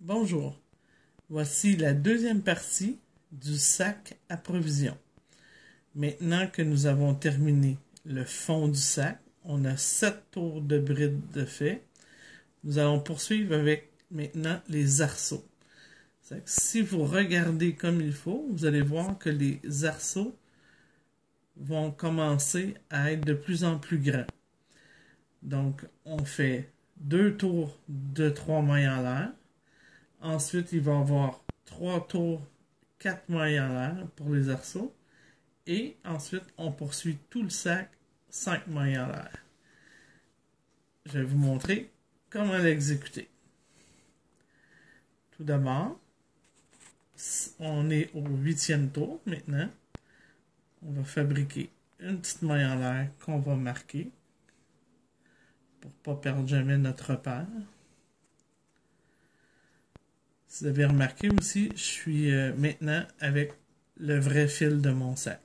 Bonjour, voici la deuxième partie du sac à provisions. Maintenant que nous avons terminé le fond du sac, on a 7 tours de brides de fait. Nous allons poursuivre avec maintenant les arceaux. Si vous regardez comme il faut, vous allez voir que les arceaux vont commencer à être de plus en plus grands. Donc, on fait 2 tours de 3 mailles en l'air. Ensuite, il va y avoir 3 tours, 4 mailles en l'air pour les arceaux. Et ensuite, on poursuit tout le sac, 5 mailles en l'air. Je vais vous montrer comment l'exécuter. Tout d'abord, on est au 8e tour maintenant. On va fabriquer une petite maille en l'air qu'on va marquer pour ne pas perdre jamais notre repère. Si vous avez remarqué aussi, je suis maintenant avec le vrai fil de mon sac.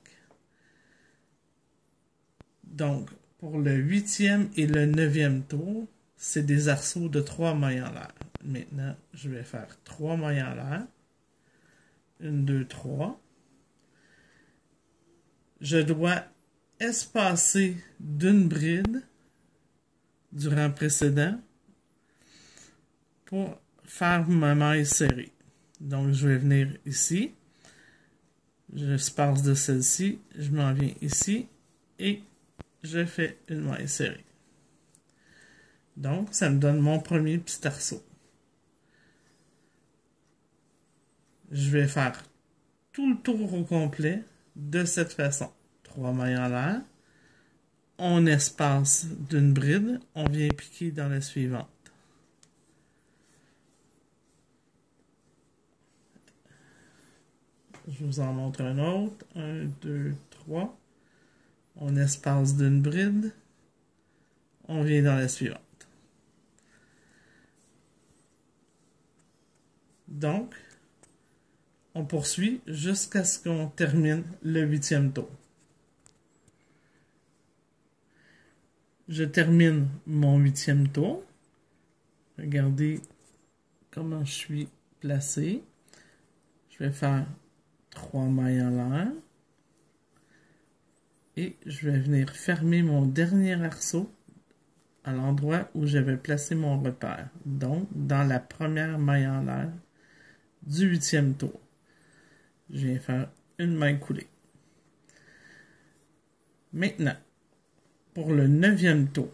Donc, pour le 8e et le 9e tour, c'est des arceaux de 3 mailles en l'air. Maintenant, je vais faire 3 mailles en l'air. 1, 2, 3. Je dois espacer d'une bride du rang précédent pour faire ma maille serrée. Donc, je vais venir ici. Je space de celle-ci. Je m'en viens ici. Et je fais une maille serrée. Donc, ça me donne mon premier petit arceau. Je vais faire tout le tour au complet de cette façon. 3 mailles en l'air. On espace d'une bride. On vient piquer dans la suivante. Je vous en montre un autre. 1, 2, 3. On espace d'une bride. On vient dans la suivante. Donc, on poursuit jusqu'à ce qu'on termine le 8e tour. Je termine mon 8e tour. Regardez comment je suis placé. Je vais faire 3 mailles en l'air. Et je vais venir fermer mon dernier arceau à l'endroit où j'avais placé mon repère. Donc, dans la première maille en l'air du 8e tour. Je viens faire une maille coulée. Maintenant, pour le 9e tour,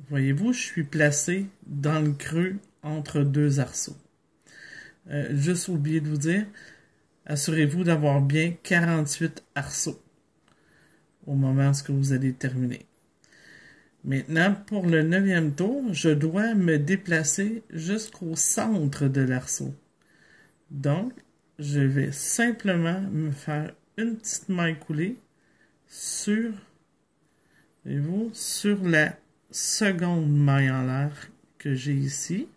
voyez-vous, je suis placé dans le creux entre deux arceaux. Juste oublié de vous dire, assurez-vous d'avoir bien 48 arceaux au moment où vous allez terminer. Maintenant, pour le 9e tour, je dois me déplacer jusqu'au centre de l'arceau. Donc, je vais simplement me faire une petite maille coulée sur, voyez-vous, sur la seconde maille en l'air que j'ai ici.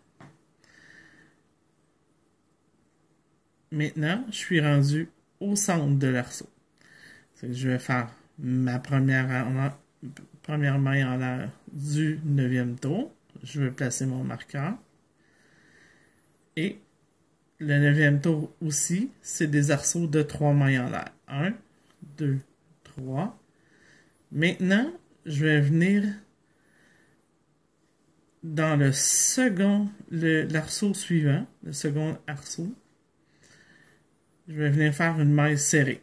Maintenant, je suis rendu au centre de l'arceau. Je vais faire ma première maille en l'air du 9e tour. Je vais placer mon marqueur. Et le 9e tour aussi, c'est des arceaux de 3 mailles en l'air. 1, 2, 3. Maintenant, je vais venir dans le second, l'arceau suivant, le second arceau. Je vais venir faire une maille serrée.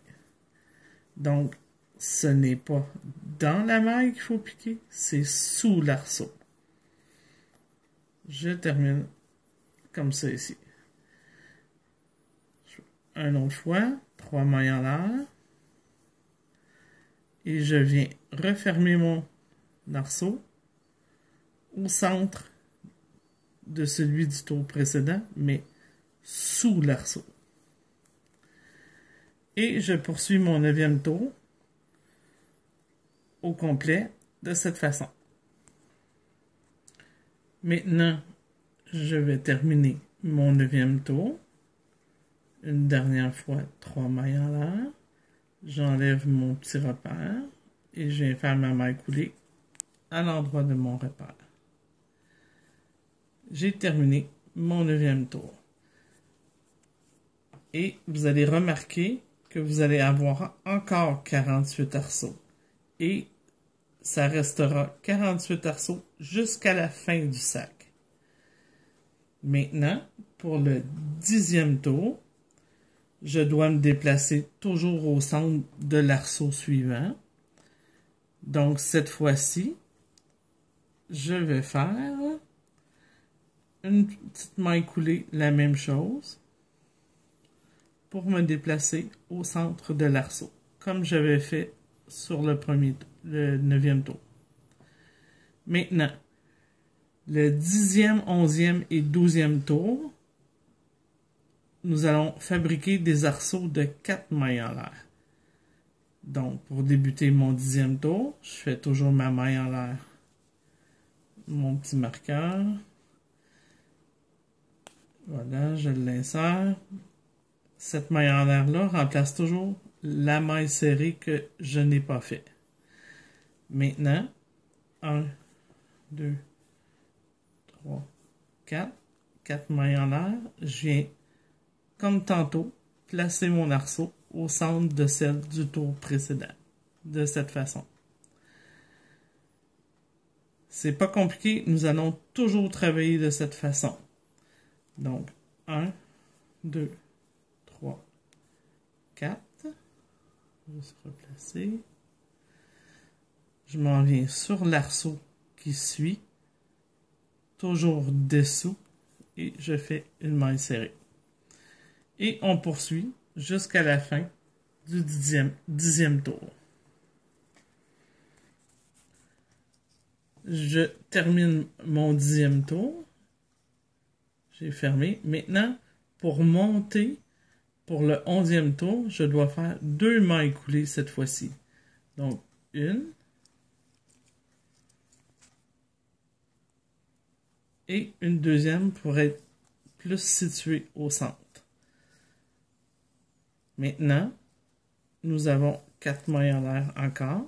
Donc, ce n'est pas dans la maille qu'il faut piquer, c'est sous l'arceau. Je termine comme ça ici. Une autre fois, 3 mailles en l'air. Et je viens refermer mon arceau au centre de celui du tour précédent, mais sous l'arceau. Et je poursuis mon 9e tour au complet de cette façon. Maintenant, je vais terminer mon 9e tour. Une dernière fois, 3 mailles en l'air. J'enlève mon petit repère et je viens faire ma maille coulée à l'endroit de mon repère. J'ai terminé mon 9e tour. Et vous allez remarquer que vous allez avoir encore 48 arceaux. Et ça restera 48 arceaux jusqu'à la fin du sac. Maintenant, pour le 10e tour, je dois me déplacer toujours au centre de l'arceau suivant. Donc, cette fois-ci, je vais faire une petite maille coulée, la même chose, pour me déplacer au centre de l'arceau, comme j'avais fait sur le 9e tour. Maintenant, le 10e, 11e et 12e tour, nous allons fabriquer des arceaux de 4 mailles en l'air. Donc, pour débuter mon 10e tour, je fais toujours ma maille en l'air. Mon petit marqueur. Voilà, je l'insère. Cette maille en l'air-là remplace toujours la maille serrée que je n'ai pas fait. Maintenant, 1, 2, 3, 4. 4 mailles en l'air. Je viens, comme tantôt, placer mon arceau au centre de celle du tour précédent. De cette façon. C'est pas compliqué, nous allons toujours travailler de cette façon. Donc, 1, 2, 3, 4. Je vais se replacer. Je m'en viens sur l'arceau qui suit, toujours dessous, et je fais une maille serrée. Et on poursuit jusqu'à la fin du 10e tour. Je termine mon 10e tour. J'ai fermé. Maintenant, pour monter, pour le 11e tour, je dois faire 2 mailles coulées cette fois-ci. Donc, une. Et une deuxième pour être plus située au centre. Maintenant, nous avons 4 mailles en l'air encore.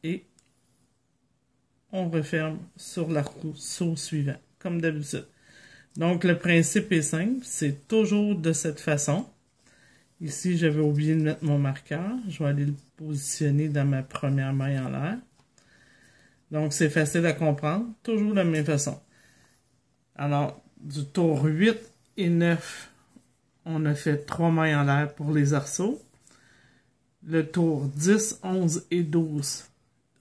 Et on referme sur l'arceau suivant, comme d'habitude. Donc, le principe est simple, c'est toujours de cette façon. Ici, j'avais oublié de mettre mon marqueur. Je vais aller le positionner dans ma première maille en l'air. Donc, c'est facile à comprendre, toujours de la même façon. Alors, du tour 8 et 9, on a fait 3 mailles en l'air pour les arceaux. Le tour 10, 11 et 12,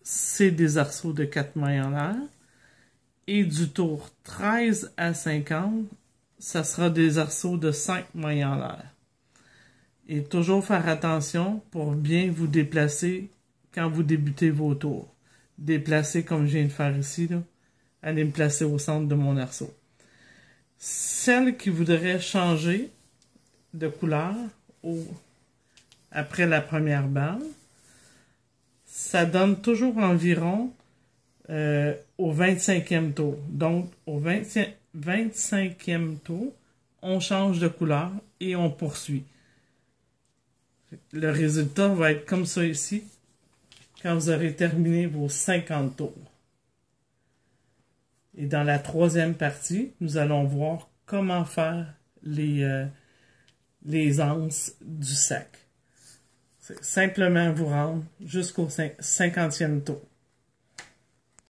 c'est des arceaux de 4 mailles en l'air. Et du tour 13 à 50, ça sera des arceaux de 5 mailles en l'air. Et toujours faire attention pour bien vous déplacer quand vous débutez vos tours. Déplacer comme je viens de faire ici, là. Allez me placer au centre de mon arceau. Celle qui voudrait changer de couleur après la première balle, ça donne toujours environ au 25e tour. Donc, au 25e tour, on change de couleur et on poursuit. Le résultat va être comme ça ici, quand vous aurez terminé vos 50 tours. Et dans la 3e partie, nous allons voir comment faire les anses du sac. C'est simplement vous rendre jusqu'au 50e tour.